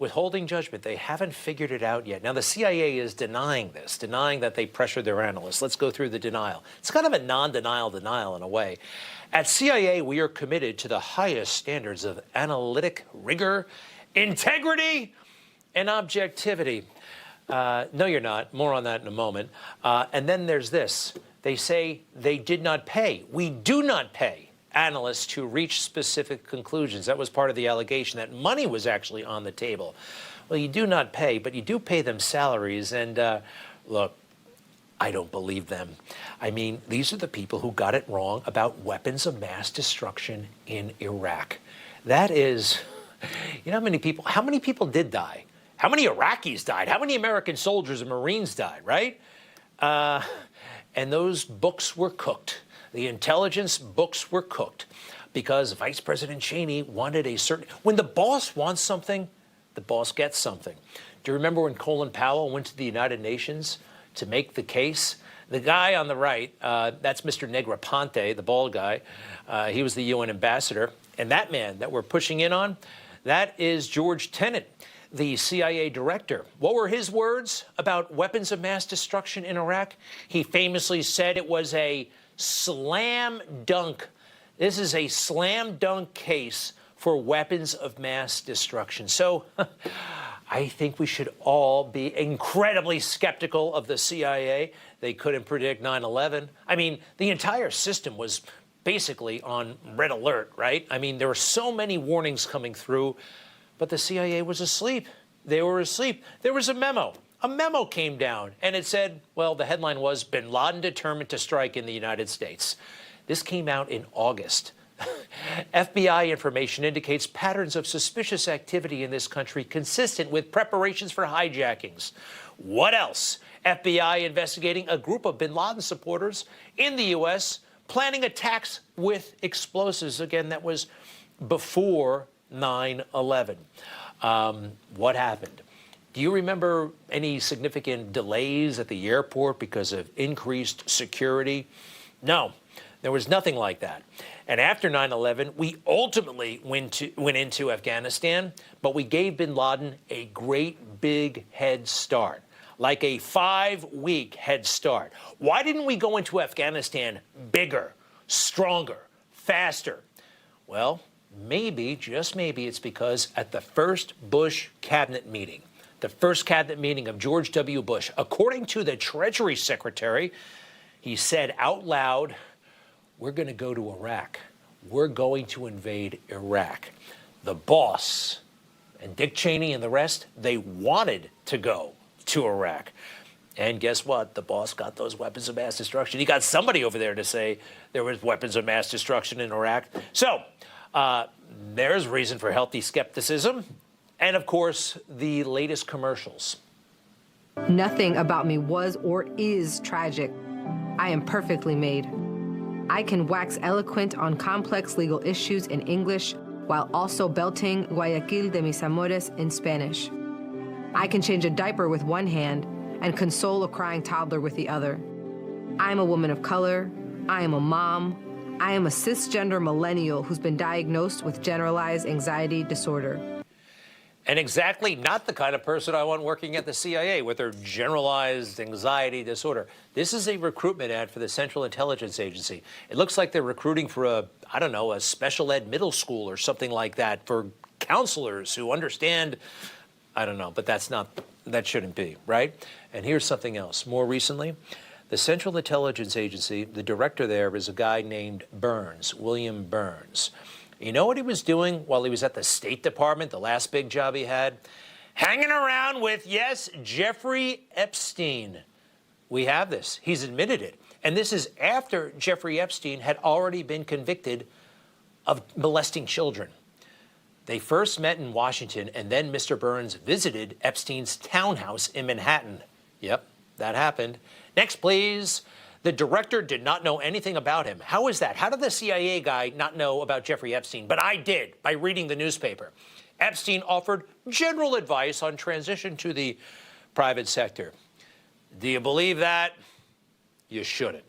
withholding judgment. They haven't figured it out yet. Now, the CIA is denying this, denying that they pressured their analysts. Let's go through the denial. It's kind of a non-denial denial in a way. At CIA, we are committed to the highest standards of analytic rigor, integrity, and objectivity. No, you're not. More on that in a moment. And then there's this. They say they did not pay. We do not pay analysts to reach specific conclusions. That was part of the allegation, that money was actually on the table. Well, you do not pay, but you do pay them salaries. And look, I don't believe them. I mean, these are the people who got it wrong about weapons of mass destruction in Iraq. That is, you know how many people did die? How many Iraqis died? How many American soldiers and Marines died, right? And those books were cooked. The intelligence books were cooked because Vice President Cheney wanted a certain... When the boss wants something, the boss gets something. Do you remember when Colin Powell went to the United Nations to make the case? The guy on the right, that's Mr. Negroponte, the bald guy. He was the UN ambassador. And that man that we're pushing in on, that is George Tenet, the CIA director. What were his words about weapons of mass destruction in Iraq? He famously said it was a slam dunk. This is a slam dunk case for weapons of mass destruction. So I think we should all be incredibly skeptical of the CIA. They couldn't predict 9/11. I mean, the entire system was basically on red alert, right? I mean, there were so many warnings coming through, but the CIA was asleep. They were asleep. There was a memo. A memo came down, and it said, well, the headline was, Bin Laden determined to strike in the United States. This came out in August. FBI information indicates patterns of suspicious activity in this country consistent with preparations for hijackings. What else? FBI investigating a group of Bin Laden supporters in the U.S. planning attacks with explosives. Again, that was before 9/11. What happened? Do you remember any significant delays at the airport because of increased security? No, there was nothing like that. And after 9/11, we ultimately went into Afghanistan, but we gave bin Laden a great big head start, like a 5-week head start. Why didn't we go into Afghanistan bigger, stronger, faster? Well, maybe, just maybe, it's because at the first Bush cabinet meeting, the first cabinet meeting of George W. Bush, according to the Treasury Secretary, he said out loud, we're going to go to Iraq. We're going to invade Iraq. The boss and Dick Cheney and the rest, they wanted to go to Iraq. And guess what? The boss got those weapons of mass destruction. He got somebody over there to say there was weapons of mass destruction in Iraq. So there's reason for healthy skepticism. And, of course, the latest commercials. Nothing about me was or is tragic. I am perfectly made. I can wax eloquent on complex legal issues in English while also belting Guayaquil de mis amores in Spanish. I can change a diaper with one hand and console a crying toddler with the other. I am a woman of color. I am a mom. I am a cisgender millennial who's been diagnosed with generalized anxiety disorder. And exactly not the kind of person I want working at the CIA with their generalized anxiety disorder. This is a recruitment ad for the Central Intelligence Agency. It looks like they're recruiting for a special ed middle school or something like that for counselors who understand, I don't know, but that shouldn't be, right? And here's something else. More recently, the Central Intelligence Agency, the director there is a guy named Burns, William Burns. You know what he was doing while he was at the State Department, the last big job he had? Hanging around with, yes, Jeffrey Epstein. We have this. He's admitted it. And this is after Jeffrey Epstein had already been convicted of molesting children. They first met in Washington, and then Mr. Burns visited Epstein's townhouse in Manhattan. Yep, that happened. Next, please. The director did not know anything about him. How is that? How did the CIA guy not know about Jeffrey Epstein? But I did, by reading the newspaper. Epstein offered general advice on transition to the private sector. Do you believe that? You shouldn't.